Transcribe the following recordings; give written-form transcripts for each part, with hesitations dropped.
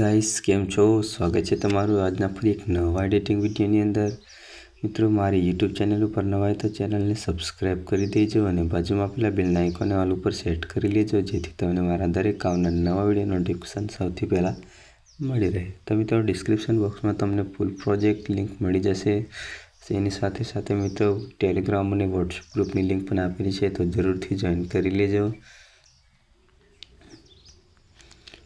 Guys, કેમ છો? સ્વાગત છે તમારું આજના ફરી એક નવા એડિટિંગ વિડીયોની અંદર। મિત્રો, મારી યુટ્યુબ ચેનલ ઉપર નવા હોય તો ચેનલને સબસ્ક્રાઈબ કરી દેજો અને બાજુમાં આપેલા બેલના આઇકોનને ઓલ ઉપર સેટ કરી લેજો, જેથી તમને મારા દરેક આવનાર નવા વિડીયો નોટિફિકેશન સૌથી પહેલાં મળી રહે। તો મિત્રો, ડિસ્ક્રિપ્શન બોક્સમાં તમને ફૂલ પ્રોજેક્ટ લિંક મળી જશે। એની સાથે સાથે મિત્રો, ટેલિગ્રામ અને વોટ્સએપ ગ્રુપની લિંક પણ આપેલી છે, તો જરૂરથી જોઈન કરી લેજો।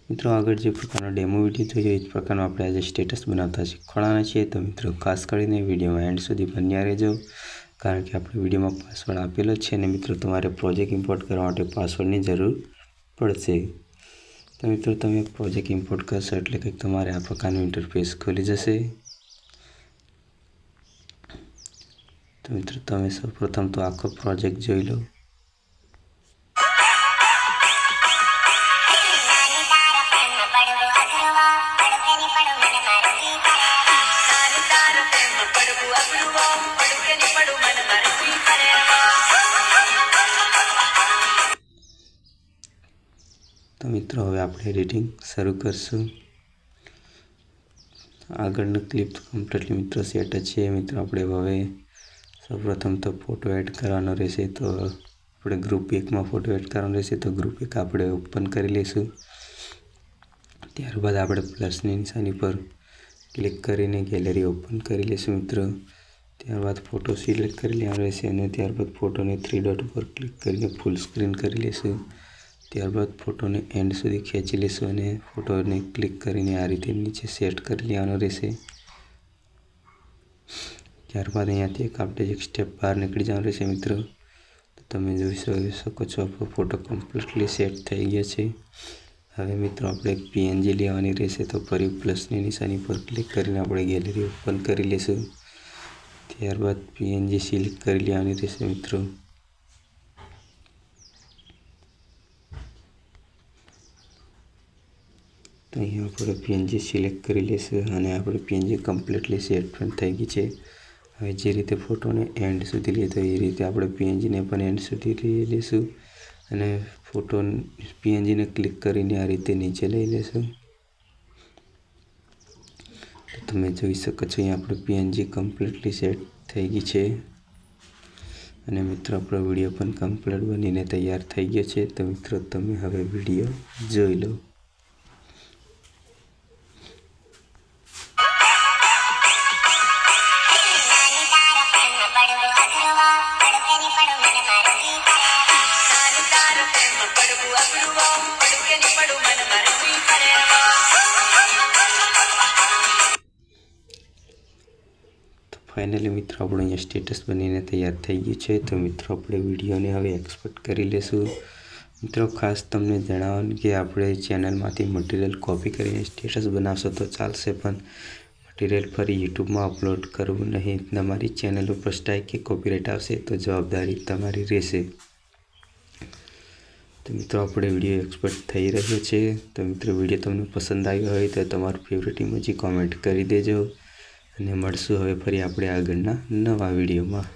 મિત્રો, આગળ જે પ્રકારનો ડેમો વિડીયો જોઈએ એ જ પ્રકારનો આપણે આજે સ્ટેટસ બનાવતા શીખવાડવાના છીએ। તો મિત્રો, ખાસ કરીને વિડીયોમાં એન્ડ સુધી બન્યા રહેજો, કારણ કે આપણે વિડીયોમાં પાસવર્ડ આપેલો છે અને મિત્રો તમારે પ્રોજેક્ટ ઇમ્પોર્ટ કરવા માટે પાસવર્ડની જરૂર પડશે। તો મિત્રો, તમે પ્રોજેક્ટ ઇમ્પોર્ટ કરશો એટલે કે તમારે આ પ્રકારનું ઇન્ટરફેસ ખુલી જશે। તો મિત્રો, તમે સૌપ્રથમ તો આખો પ્રોજેક્ટ જોઈ લો। તો મિત્રો, હવે આપણે એડિટિંગ શરૂ કરશું। આગળનું ક્લિપ કમ્પ્લીટલી મિત્રો સેટ જ છે। મિત્રો, આપણે હવે સૌપ્રથમ તો ફોટો એડ કરવાનો રહેશે। તો આપણે ગ્રુપ 1માં ફોટો એડ કરવાનો રહેશે, તો ગ્રુપ 1 આપણે ઓપન કરી લઈશું। ત્યારબાદ આપણે પ્લસની નિશાની પર ક્લિક કરીને ગેલેરી ઓપન કરી લઈશું મિત્રો। ત્યારબાદ ફોટો સિલેક્ટ કરી લેવાનો રહેશે અને ત્યારબાદ ફોટોને 3 ડોટ ઉપર ક્લિક કરીને ફૂલ સ્ક્રીન કરી લઈશું। ત્યારબાદ ફોટોને એન્ડ સુધી ખેંચી લઈશું અને ફોટોને ક્લિક કરીને આ રીતે નીચે સેટ કરી લેવાનો રહેશે। ત્યારબાદ અહીંયાથી આપણે એક સ્ટેપ બહાર નીકળી જવાનું રહેશે મિત્રો। તો તમે જોઈ શકો છો, આપણો ફોટો કમ્પ્લીટલી સેટ થઈ ગયો છે। હવે મિત્રો, આપણે એક પીએનજી લેવાની રહેશે। તો ફરી પ્લસની નિશાની પર ક્લિક કરીને આપણે ગેલેરી ઓપન કરી લઈશું। ત્યારબાદ પીએનજી સિલેક્ટ કરી લેવાની રહેશે મિત્રો। તો અહીંયા આપણે પીએનજી સિલેક્ટ કરી લઈશું અને આપણે પીએનજી કમ્પ્લીટલી સેટ પણ થઈ ગઈ છે। હવે જે રીતે ફોટોને એન્ડ સુધી લીધો એ રીતે આપણે પીએનજીને પણ એન્ડ સુધી લઈ લઈશું અને ફોટો પીએનજીને ક્લિક કરીને આ રીતે નીચે લઈ લઈશું। તો તમે જોઈ શકો છો, અહીંયા આપણે પીએનજી કમ્પ્લીટલી સેટ થઈ ગઈ છે અને મિત્રો, આપણો વિડીયો પણ કમ્પ્લીટ બનીને તૈયાર થઈ ગયો છે। તો મિત્રો, તમે હવે વિડીયો જોઈ લો। ફાઇનલી મિત્રો, આપણું અહીંયા સ્ટેટસ બનીને તૈયાર થઈ ગયું છે। તો મિત્રો, આપણે વિડીયોને હવે એક્સપોર્ટ કરી લઈશું। મિત્રો, ખાસ તમને જણાવવાનું કે આપણે ચેનલમાંથી મટીરિયલ કોપી કરીને સ્ટેટસ બનાવશો તો ચાલશે, પણ મટીરિયલ ફરી યુટ્યુબમાં અપલોડ કરવું નહીં। તમારી ચેનલ ઉપર સ્ટ્રાઇક કે કોપીરાઇટ આવશે તો જવાબદારી તમારી રહેશે। તો મિત્રો, આપણે વિડીયો એક્સપોર્ટ થઈ રહ્યો છે। તો મિત્રો, વિડીયો તમને પસંદ આવ્યો હોય તો તમારું ફેવરેટ ઇમોજી કોમેન્ટ કરી દેજો અને મળશું હવે ફરી આપણે આગળના નવા વિડીયોમાં।